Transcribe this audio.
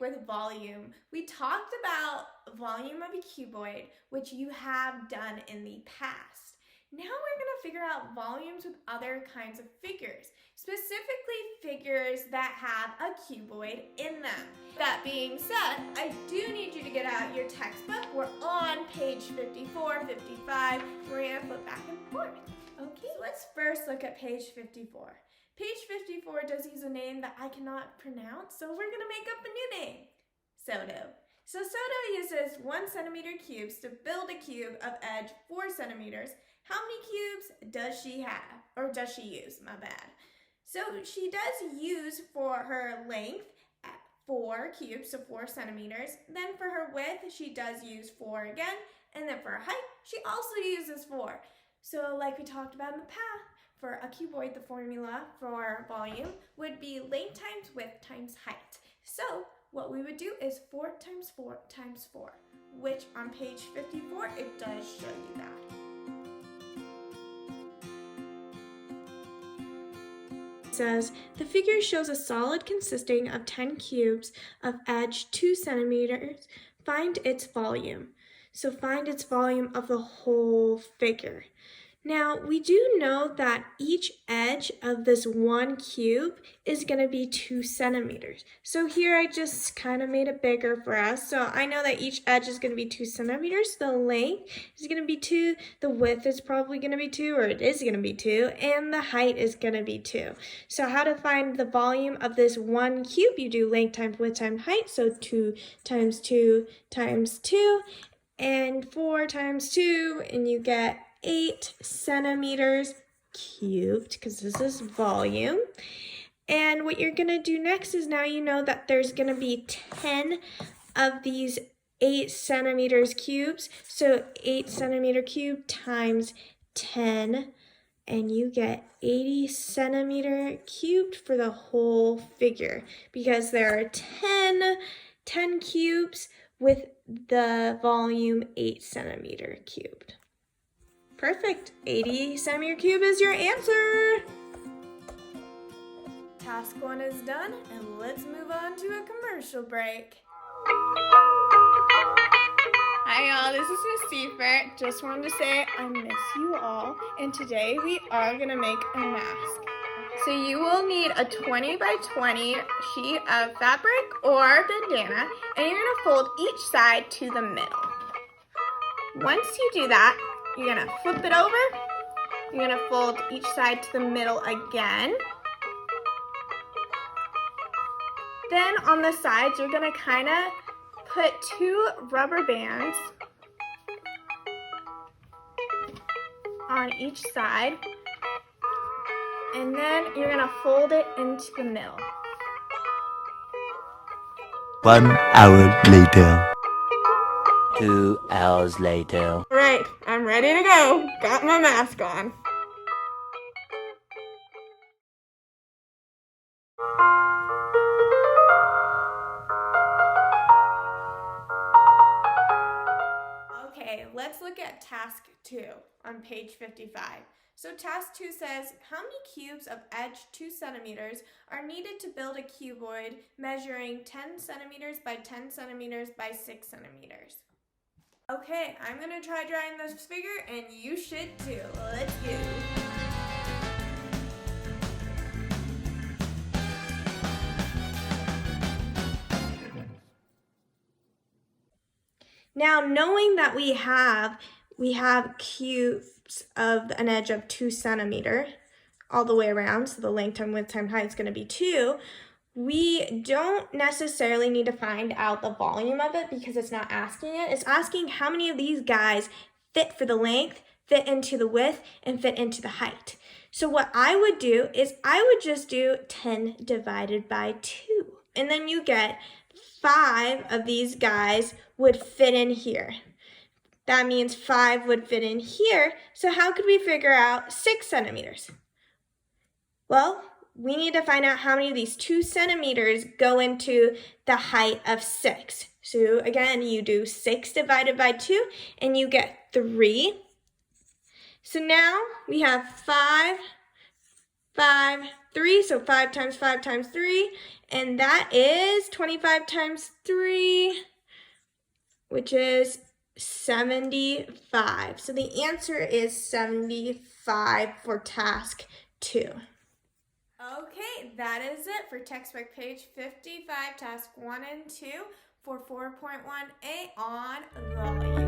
with volume. We talked about volume of a cuboid, which you have done in the past. Now we're going to figure out volumes with other kinds of figures, specifically figures that have a cuboid in them. That being said, I do need you to get out your textbook. We're on page 54, 55. We're going to flip back and forth. Okay, so let's first look at page 54. Page 54 does use a name that I cannot pronounce, so we're going to make up a new name. Soto. So Soto uses 1 centimeter cubes to build a cube of edge 4 centimeters. How many cubes does she have? Or does she use? My bad. So she does use for her length 4 cubes, so 4 centimeters. Then for her width, she does use 4 again. And then for her height, she also uses 4. So like we talked about in the past, for a cuboid, the formula for volume would be length times width times height. So what we would do is 4 times 4 times 4, which on page 54, it does show you that. Says the figure shows a solid consisting of 10 cubes of edge 2 centimeters. Find its volume. So find its volume of the whole figure. Now we do know that each edge of this one cube is going to be 2 centimeters. So here I just kind of made it bigger for us. So I know that each edge is going to be 2 centimeters. The length is going to be 2. The width is probably going to be 2, or it is going to be 2. And the height is going to be 2. So how to find the volume of this one cube? You do length times width times height. So 2 times 2 times 2. And 4 times 2. And you get 8 centimeters cubed, because this is volume. And what you're going to do next is, now you know that there's going to be 10 of these 8 centimeters cubes. So 8 centimeter cube times 10, and you get 80 centimeter cubed for the whole figure, because there are 10 cubes with the volume 8 centimeter cubed. Perfect. 80 centimeter cube is your answer. Task 1 is done, and let's move on to a commercial break. Hi y'all, this is Miss Seifert. Just wanted to say I miss you all, and today we are gonna make a mask. So you will need a 20 by 20 sheet of fabric or bandana, and you're gonna fold each side to the middle. Once you do that, you're gonna flip it over. You're gonna fold each side to the middle again. Then on the sides, you're gonna kind of put 2 rubber bands on each side. And then you're gonna fold it into the middle. 1 hour later. 2 hours later. All right, I'm ready to go. Got my mask on. Okay, let's look at task 2 on page 55. So task 2 says, how many cubes of edge 2 centimeters are needed to build a cuboid measuring 10 centimeters by 10 centimeters by 6 centimeters? Okay, I'm going to try drawing this figure, and you should too. Let's go. Now, knowing that we have cubes of an edge of 2 centimeters all the way around, so the length times width times height is going to be 2, we don't necessarily need to find out the volume of it because it's not asking it. It's asking how many of these guys fit for the length, fit into the width, and fit into the height. So what I would do is I would just do 10 divided by 2. And then you get 5 of these guys would fit in here. That means 5 would fit in here. So how could we figure out 6 centimeters? Well, we need to find out how many of these 2 centimeters go into the height of 6. So again, you do 6 divided by 2, and you get 3. So now we have 5 5, 3, so 5 times 5 times 3, and that is 25 times 3, which is 75. So the answer is 75 for task 2. Okay, that is it for textbook page 55, task 1 and 2 for 4.1a on volume.